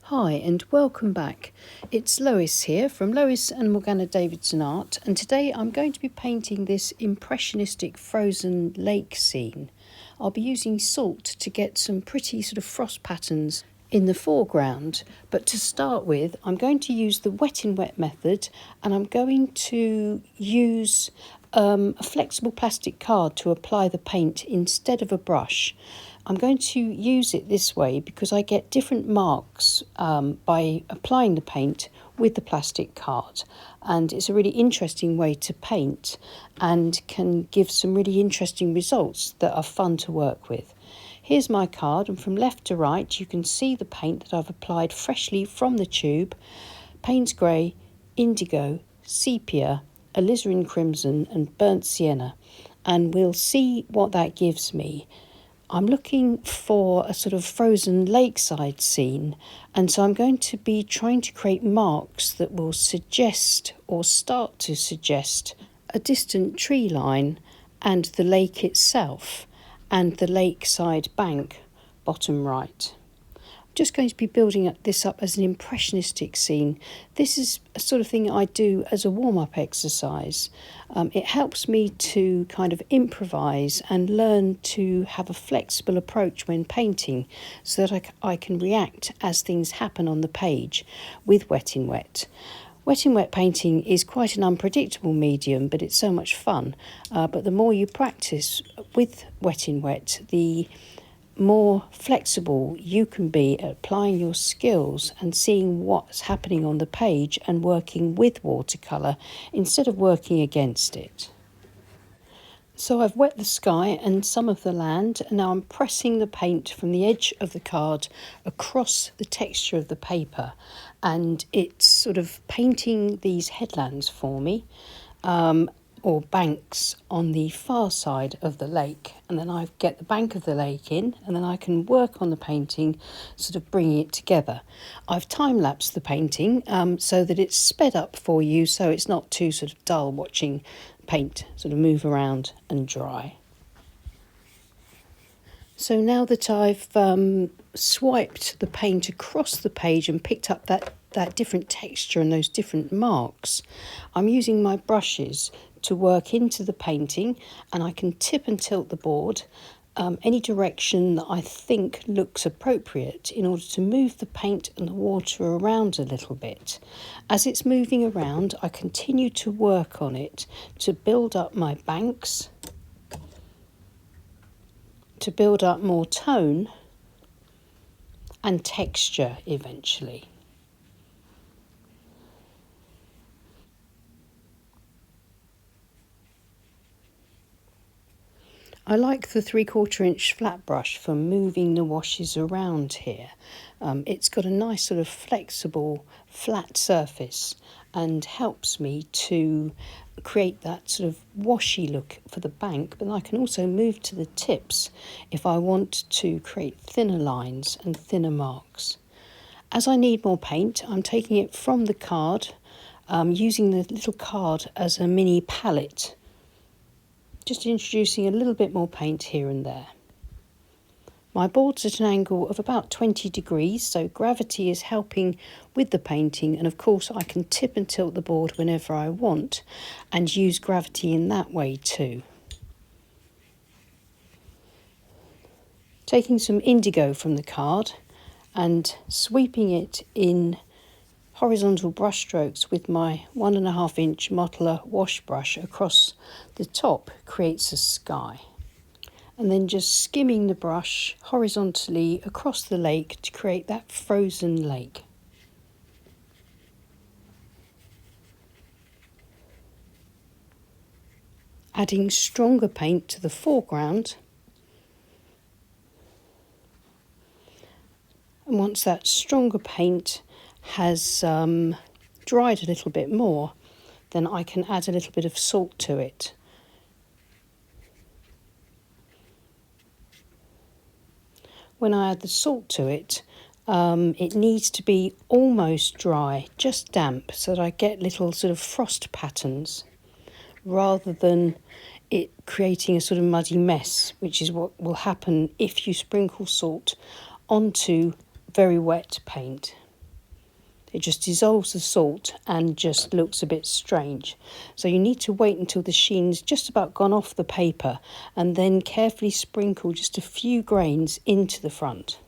Hi and welcome back. It's Lois here from Lois and Morgana Davidson Art, and today I'm going to be painting this impressionistic frozen lake scene. I'll be using salt to get some pretty sort of frost patterns in the foreground, but to start with I'm going to use the wet in wet method, and I'm going to use a flexible plastic card to apply the paint instead of a brush. I'm going to use it this way because I get different marks by applying the paint with the plastic card, and it's a really interesting way to paint and can give some really interesting results that are fun to work with. Here's my card, and from left to right you can see the paint that I've applied freshly from the tube: Payne's Grey, Indigo, Sepia, Alizarin Crimson and Burnt Sienna, and we'll see what that gives me. I'm looking for a sort of frozen lakeside scene, and so I'm going to be trying to create marks that will suggest or start to suggest a distant tree line and the lake itself and the lakeside bank bottom right. Just going to be building this up as an impressionistic scene. This is a sort of thing I do as a warm-up exercise. It helps me to kind of improvise and learn to have a flexible approach when painting, so that I can react as things happen on the page with wet in wet. Wet in wet painting is quite an unpredictable medium, but it's so much fun. But the more you practice with wet in wet, the more flexible you can be at applying your skills and seeing what's happening on the page and working with watercolour instead of working against it. So I've wet the sky and some of the land, and now I'm pressing the paint from the edge of the card across the texture of the paper, and it's sort of painting these headlands for me. Or banks on the far side of the lake, and then I get the bank of the lake in, and then I can work on the painting, sort of bringing it together. I've time-lapsed the painting so that it's sped up for you, so it's not too sort of dull watching paint sort of move around and dry. So now that I've swiped the paint across the page and picked up that different texture and those different marks, I'm using my brushes to work into the painting, and I can tip and tilt the board any direction that I think looks appropriate in order to move the paint and the water around a little bit. As it's moving around, I continue to work on it to build up my banks, to build up more tone and texture eventually. I like the 3/4 inch flat brush for moving the washes around here. It's got a nice sort of flexible flat surface and helps me to create that sort of washy look for the bank, but I can also move to the tips if I want to create thinner lines and thinner marks. As I need more paint, I'm taking it from the card, using the little card as a mini palette, just introducing a little bit more paint here and there. My board's at an angle of about 20 degrees, so gravity is helping with the painting, and of course I can tip and tilt the board whenever I want and use gravity in that way too. Taking some indigo from the card and sweeping it in horizontal brush strokes with my 1.5 inch Modeler wash brush across the top creates a sky. And then just skimming the brush horizontally across the lake to create that frozen lake. Adding stronger paint to the foreground. And once that stronger paint has dried a little bit more, then I can add a little bit of salt to it. When I add the salt to it, it needs to be almost dry, just damp, so that I get little sort of frost patterns, rather than it creating a sort of muddy mess, which is what will happen if you sprinkle salt onto very wet paint. It just dissolves the salt and just looks a bit strange. So you need to wait until the sheen's just about gone off the paper and then carefully sprinkle just a few grains into the front.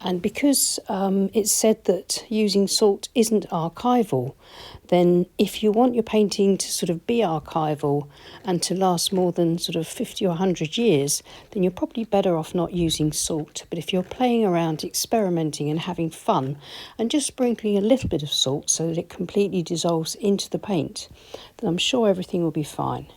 And because it's said that using salt isn't archival, then if you want your painting to sort of be archival and to last more than sort of 50 or 100 years, then you're probably better off not using salt. But if you're playing around, experimenting and having fun, and just sprinkling a little bit of salt so that it completely dissolves into the paint, then I'm sure everything will be fine.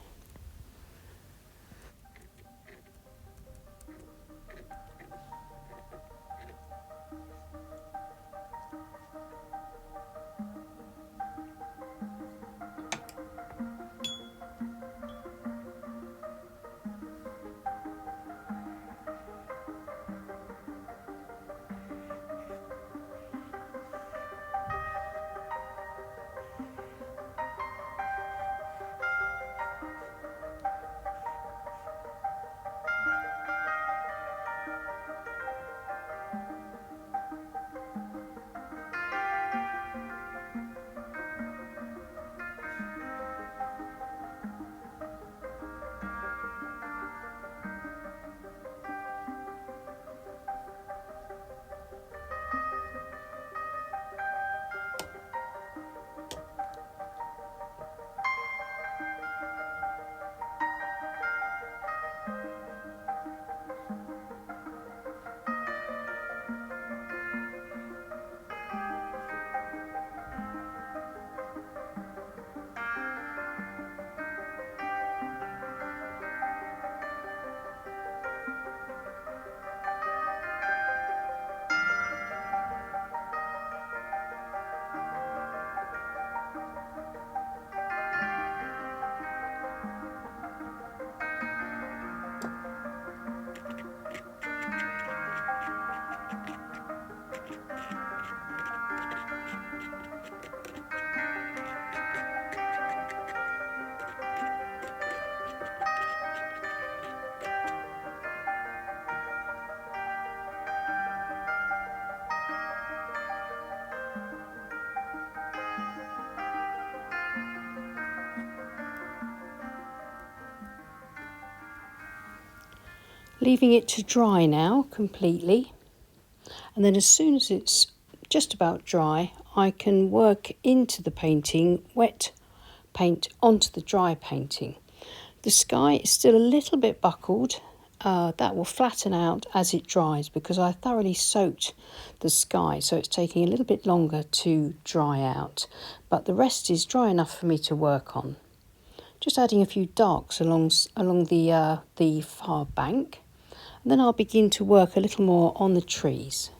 Leaving it to dry now completely, and then as soon as it's just about dry, I can work into the painting, wet paint onto the dry painting. The sky is still a little bit buckled. That will flatten out as it dries because I thoroughly soaked the sky, so it's taking a little bit longer to dry out, but the rest is dry enough for me to work on. Just adding a few darks along the far bank. And then I'll begin to work a little more on the trees.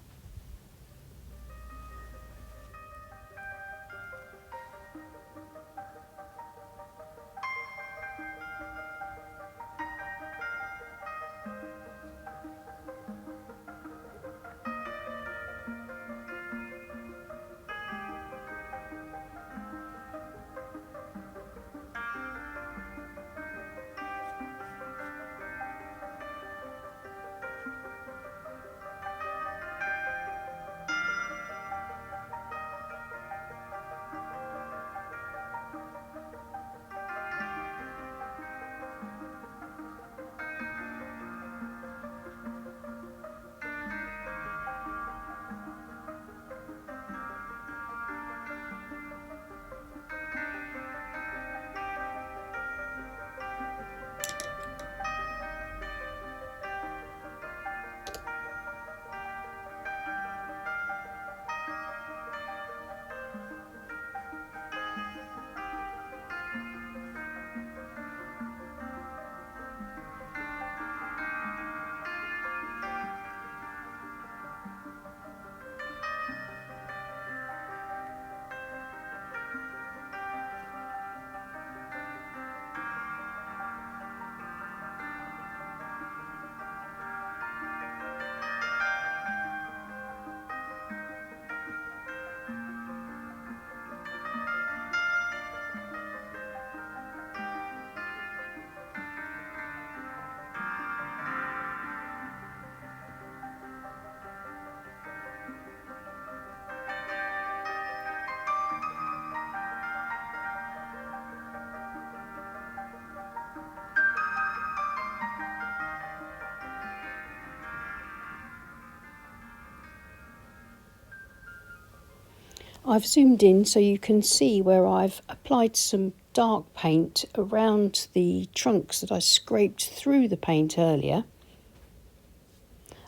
I've zoomed in so you can see where I've applied some dark paint around the trunks that I scraped through the paint earlier,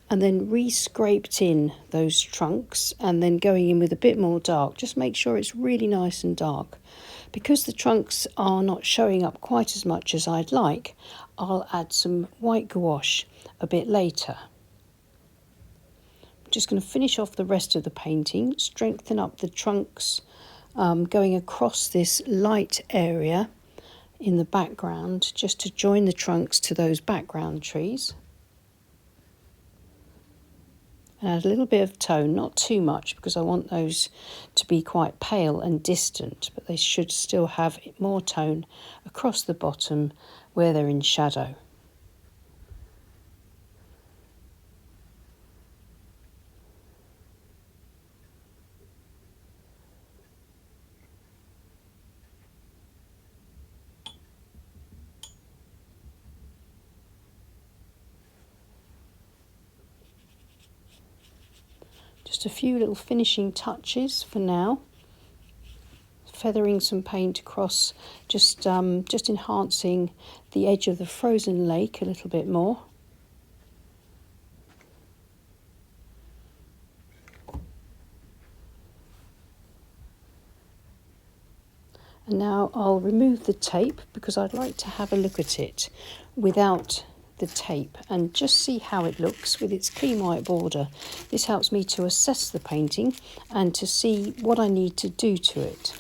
and then re-scraped in those trunks, and then going in with a bit more dark. Just make sure it's really nice and dark. Because the trunks are not showing up quite as much as I'd like, I'll add some white gouache a bit later. I'm just going to finish off the rest of the painting, strengthen up the trunks, going across this light area in the background just to join the trunks to those background trees. And add a little bit of tone, not too much because I want those to be quite pale and distant, but they should still have more tone across the bottom where they're in shadow. Just a few little finishing touches for now. Feathering some paint across, just enhancing the edge of the frozen lake a little bit more. And now I'll remove the tape because I'd like to have a look at it without the tape and just see how it looks with its clean white border. This helps me to assess the painting and to see what I need to do to it.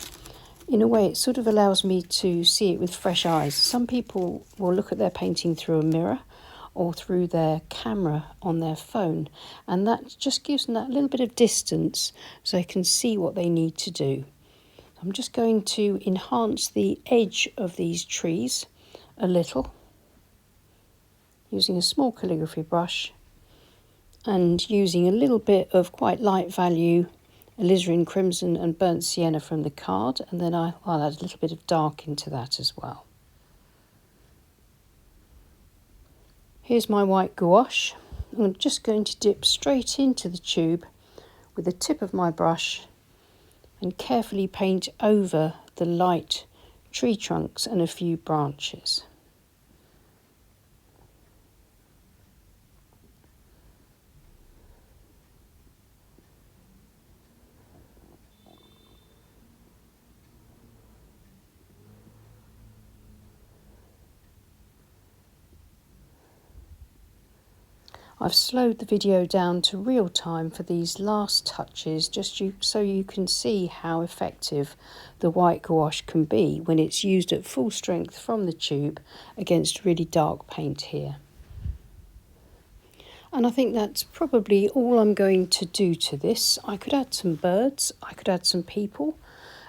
In a way, it sort of allows me to see it with fresh eyes. Some people will look at their painting through a mirror or through their camera on their phone, and that just gives them that little bit of distance so they can see what they need to do. I'm just going to enhance the edge of these trees a little, using a small calligraphy brush and using a little bit of quite light value alizarin crimson and burnt sienna from the card, and then I'll add a little bit of dark into that as well. Here's my white gouache. I'm just going to dip straight into the tube with the tip of my brush and carefully paint over the light tree trunks and a few branches. I've slowed the video down to real time for these last touches, just so you can see how effective the white gouache can be when it's used at full strength from the tube against really dark paint here. And I think that's probably all I'm going to do to this. I could add some birds, I could add some people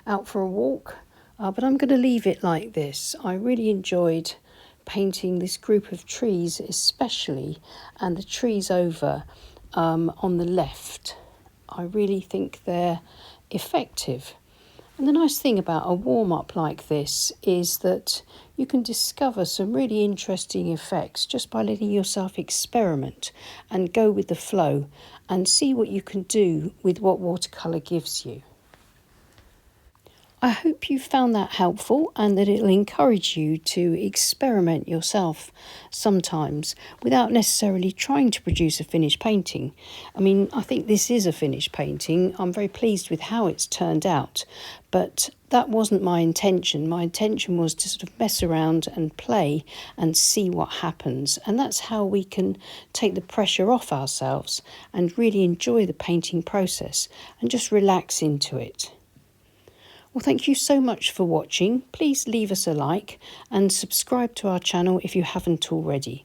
out for a walk, but I'm going to leave it like this. I really enjoyed painting this group of trees especially, and the trees over on the left. I really think they're effective. And the nice thing about a warm-up like this is that you can discover some really interesting effects just by letting yourself experiment and go with the flow and see what you can do with what watercolour gives you. I hope you found that helpful and that it'll encourage you to experiment yourself sometimes without necessarily trying to produce a finished painting. I mean, I think this is a finished painting. I'm very pleased with how it's turned out, but that wasn't my intention. My intention was to sort of mess around and play and see what happens. And that's how we can take the pressure off ourselves and really enjoy the painting process and just relax into it. Well, thank you so much for watching. Please leave us a like and subscribe to our channel if you haven't already.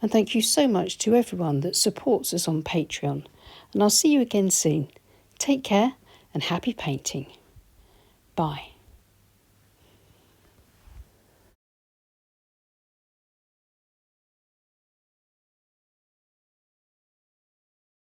And thank you so much to everyone that supports us on Patreon. And I'll see you again soon. Take care and happy painting. Bye.